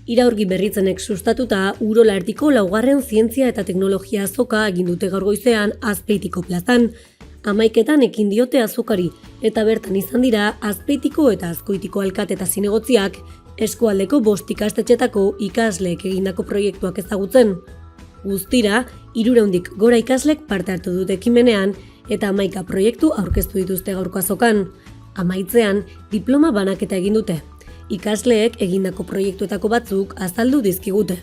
Iraurgi Berritzenek sustatuta Urola Erdiko 4. zientzia eta teknologia azoka egin dute gaur goizean Azpeitiko plazan. 11etan ekin diote azokari eta bertan izan dira Azpeitiko eta Azkoitiko alkate eta zinegotziak eskualdeko 5 ikastetxetako ikasleek egindako proiektuak ezagutzen. Guztira, 300 gora ikaslek parte hartu dute ekimenean eta 11 proiektu aurkeztu dituzte gaurko azokan. Amaitzean, diploma banaketa egin dute. Ikasleek egindako proiektuetako batzuk azaldu dizkigute.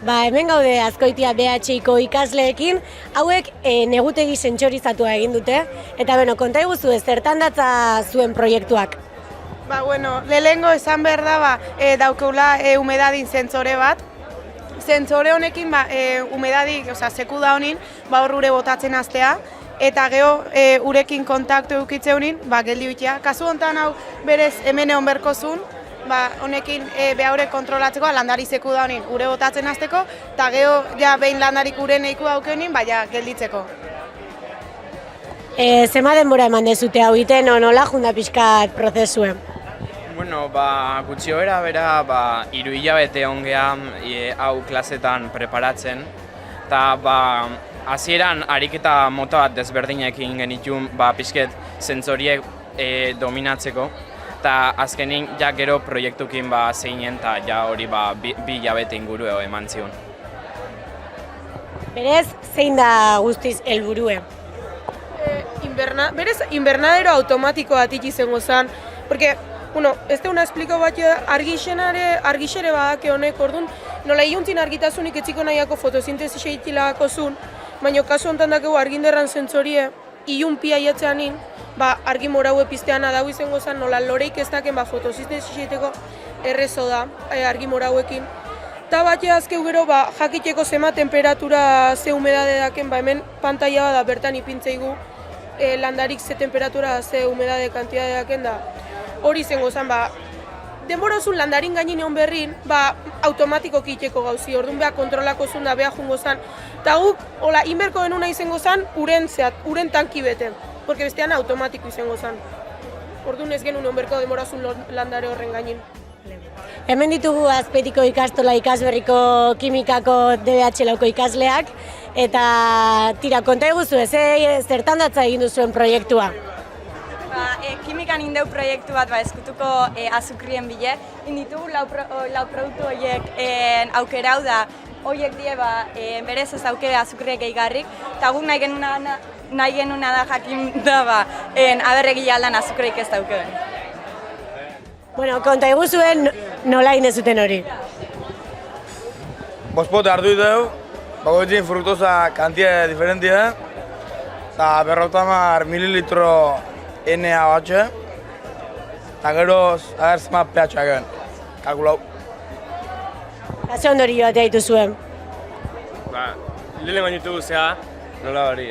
Hemen gaude Azkoitia BHiko ikasleekin, hauek negutegi sentsorizatua egin dute, eta konta iguzu zertan datza zuen proiektuak? Lehenengo esan behar da, daukeula humedadin zentzore bat. Zentzore honekin, humedadik, seku da honin, hor ure botatzen hastea, eta geho urekin kontaktu eukitze honin, geldi bitea. Kasu honetan hau berez hemen egon berkozun, honekin behaure kontrolatzeko, landari zeku da honin, ure botatzen hasteko, eta geho behin landarik ure neiku dauke honin, gelditzeko. Zema denbora eman dezute hau iten, nola junda pixkat prozesuen? Gutxi bera, 3 hilabete ongean hau klasetan preparatzen, eta hasieran ariketa mota bat desberdinekin genitun pixket zentzoriek dominatzeko, eta azkenin gero proiektukin zeinen eta hori 2 hilabete inguru eman zion. Berez, zein da guztiz helburue? Berez, invernadero automatiko bat izango zen, porque ez da una espliko bat argixere badake honek, orduan, nola iuntzin argitasunik etziko nahiako fotosintesi eitilako zun, baina kasu honetan dakegu arginderran zentzorie, iun pia iatzeanin, argi moraue piztean adau izango zen, nola loreik ez daken fotosintesi eiteko errezo da, argi morauekin. Eta azkeu gero, jakiteko zema temperatura ze humedade daken, hemen pantaila da bertan ipintzeigu, landarik ze temperatura ze humedade kantidade daken da. Hori izango zen, denbora zun landarin gainin egon berrin, automatiko kiteko gauzi, orduan kontrolako zun da, jungo zen. Eta guk, inberko denuna izango zen, uren tanki beten, porque bestean automatiko izango zen. Orduan ez genuen egon berko denbora zun landare horren gainin. Hemen ditugu Azpeitiko ikastola ikasberriko kimikako DBH lauko ikasleak, eta konta eguzu, zertan datza egin duzuen proiektua? Kimikan indeu proiektu bat eskutuko azukrien bile. Inditugu lau produktu horiek aukera hau da, horiek die berez ez auke azukriek eigarrik, eta guk nahi genuna da jakin da aberregi aldan azukriek ez daukeen. Konta eguzuen nola indezuten hori? Bospot hartu dugu, bagoetzin fruktosa kantia diferentia, eta 50 mililitro NaOH, eta gero agertzema pH egin, kalkulau. Ze ondori joatea ditu zuen? Lehenengo ditugu zea, nola hori,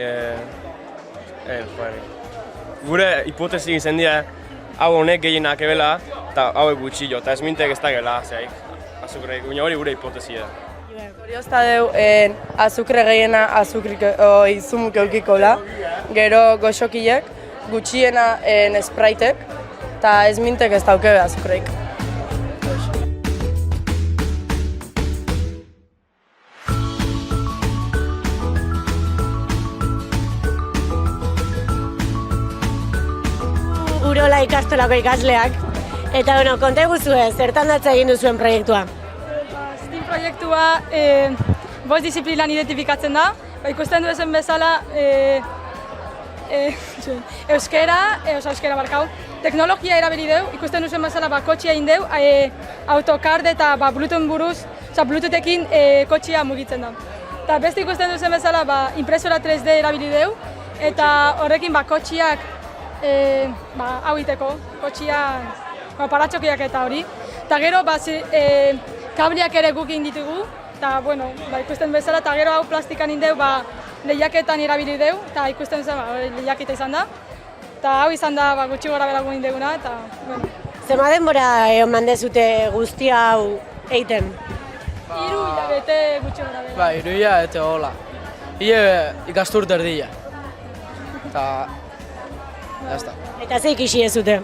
gure hipotesi izan dira, hau honek gehienak ebela, eta hauek gutxillo, eta ez mintek ez da gela, zeik, azukreik, hori gure hipotesia. Hori ozta deu, azukre gehiena azukrik izumuk eukikola, gero goxokilek, gutxiena spraitek, eta ez mintek ez dauke azukreik. Urola ikastolako ikasleak, eta konta eguzue, zertan datza egin duzuen proiektua? STEAM proiektua 5 disiplinan identifikatzen da, ikusten duzen bezala euskera barkau, teknologia erabili deu, ikusten duzen bezala kotxia indeu, autocard eta Bluetooth buruz, Bluetoothekin kotxia mugitzen da. Eta beste ikusten duzen bezala impresora 3D erabili deu, eta horrekin kotxiak hau iteko, kotxian paratxokiak eta hori. Eta gero kabliak ere guk inditugu, eta ikusten bezala, eta gero hau plastikan indeu, lehiaketan erabili deu, eta ikusten zen lehiaketa izan da. Eta hau izan da gutxi gora berago indeguna, eta Zema denbora eman dezute guzti hau egiten? 3 hilabete gutxi gora bera. 3 hilabete hola. Ikasturte erdia. Eta Eta ze ikisi ez zuten?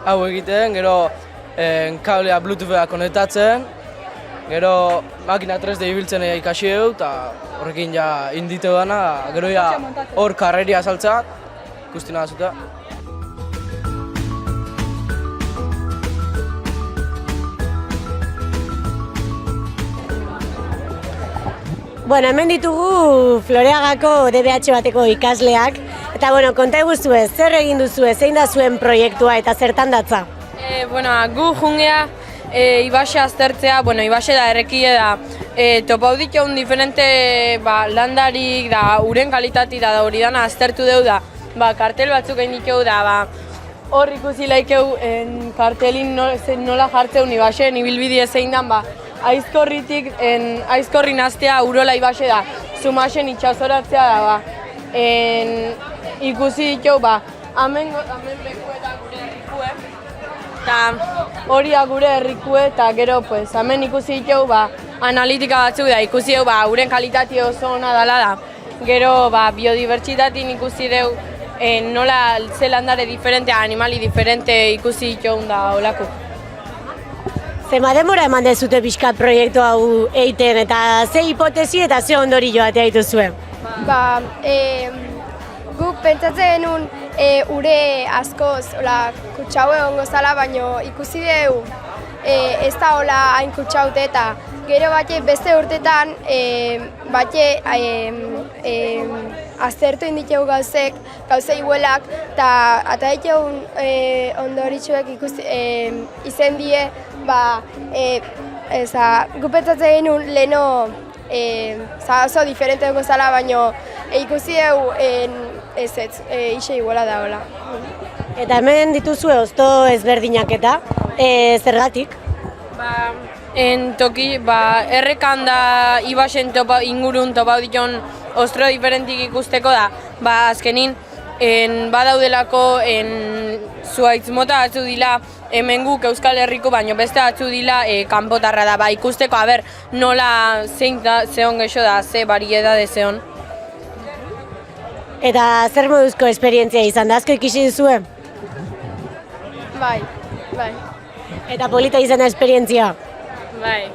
Hau egiten, gero kablea Bluetoothera konektatzen, gero makina 3D ibiltzen ikasi dugu, eta horrekin ja inditu dana, gero ja hor karreria saltza, ikusten azuta. Bueno, hemen ditugu Floreagako DBH bateko ikasleak, eta bueno, konta eguzue, zer egin duzue, zein da zuen proiektua eta zertan datza? Gu jungea Ibaxe aztertzea, Ibaxe da errekile da, topau ditun diferente landarik da, uren kalitati da hori dana aztertu deu da, kartel batzuk egin ditu da, hor ikusi laikeu kartelin nola jartzeun Ibaxen ibilbide zein dan, aizkorritik, aizkorri naztea Urola Ibaxe da, Zumaxen itxasoratzea da, ikusi ditu, hemen bekuetan gure errikue, eta hori gure errikue, eta gero, hemen ikusi ditu, analitika batzuk da, ikusi dugu, uren kalitati oso ona dela da, gero, biodibertsitatin ikusi dugu, nola zelandare diferente, animali diferente ikusi ditu da olako. Zema denbora eman dezute pixka proiektu hau eiten, eta ze hipotesi eta ze ondorio atea dituzue? Guk pentsatzen genuen ure askoz kutsau egongo zala, baina ikusi dugu ez da hola hain kutsaute, eta gero beste urtetan aztertu inditegu gauzei huelak, eta ditugun ondoritxuek izen die, gu pentsatzen genuen leheno oso diferente dugu zala, baina ikusi dugu ise iguala da hola. Eta hemen dituzue ozto ezberdinak eta, zergatik? Errekan da Ibaxen ingurun topau ditun ostro diferentik ikusteko da, azkenin badaudelako zuaitz mota batzu dila hemen guk Euskal Herriko, baino beste batzu dila kanpotarra da, ikusteko nola zein da zehon gexo da, ze variedade zehon. Eta zer moduzko esperientzia izan da, asko ikisi duzue? Bai. Eta polita izan da esperientzia? Bai.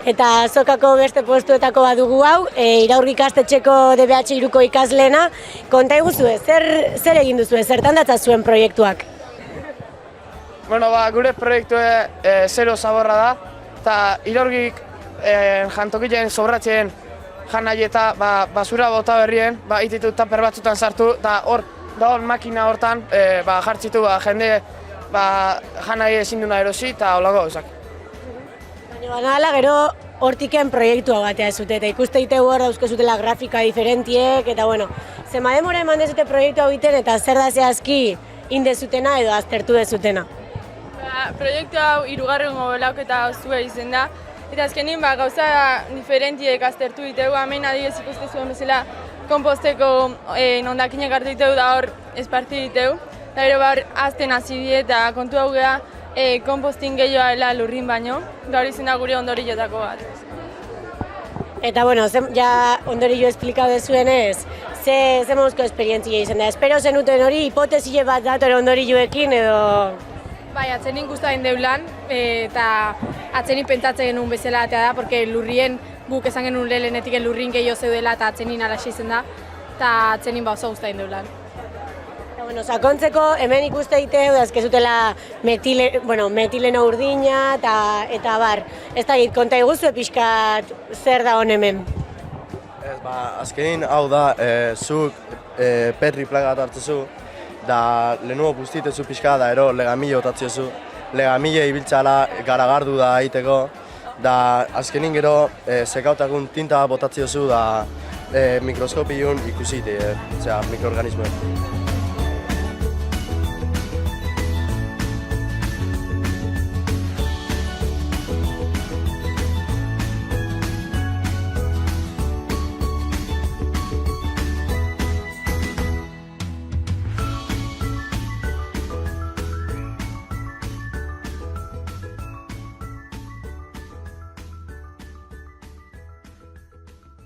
Eta azokako beste postuetako badugu hau, Iraurgi ikastetxeko DBH iruko ikasleena, konta eguzue, zer egin duzue, zertan datza zuen proiektuak? Gure proiektue zero zaborra da, eta Iraurgik jantokien sobratzen janai eta basura bota berrien, ititu taper batzutan sartu, eta hor makina hortan jartzitu jende janai ezin duna erosi eta holago gauzak. Baina gero hortiken proiektua batea ez zute, eta ikuste ditegu hor dauzkezutela grafika diferentiek, eta zema demora eman dezute proiektu hau iten, eta zer da zehazki indezutena edo aztertu dezutena? Proiektu hau 3. belauketa zue izen da, eta azkenin gauza diferentiek aztertu ditegu, hemen adibidez ikuste zuen bezala konposteko hondakinak hartu ditegu da hor esparti ditegu, eta gero azten hasi die eta kontu hau geha kompostin gehiagoa dela lurrin baino, gaur izan da gure ondoriotako bat. Eta ja ondorio esplikau dezuenez, ze moduzko esperientzia izan da, espero zenuten hori hipotesile bat datore ondorioekin edo... Bai, atzenin guztain deulan, eta atzenin pentsatzen genuen bezala atea da, porque lurrien guk esan genuen lehenetik lurrin gehiago zeudela eta atzenin alaxe izen da, eta atzenin oso guztain deulan. Sakontzeko, hemen ikuste diteu, dazkezutela metileno urdina eta bar. Ez da, konta eguzue pixkat zer da hon hemen? Azkenin hau da, zuk petri plaga bat hartzezu, da lehenuo puztitezu pixka da ero legamile otatziozu. Legamile ibiltzala garagardu da egiteko, da azkenin gero sekautakun tinta botatziozu da mikroskopiun ikusite, mikroorganismoen.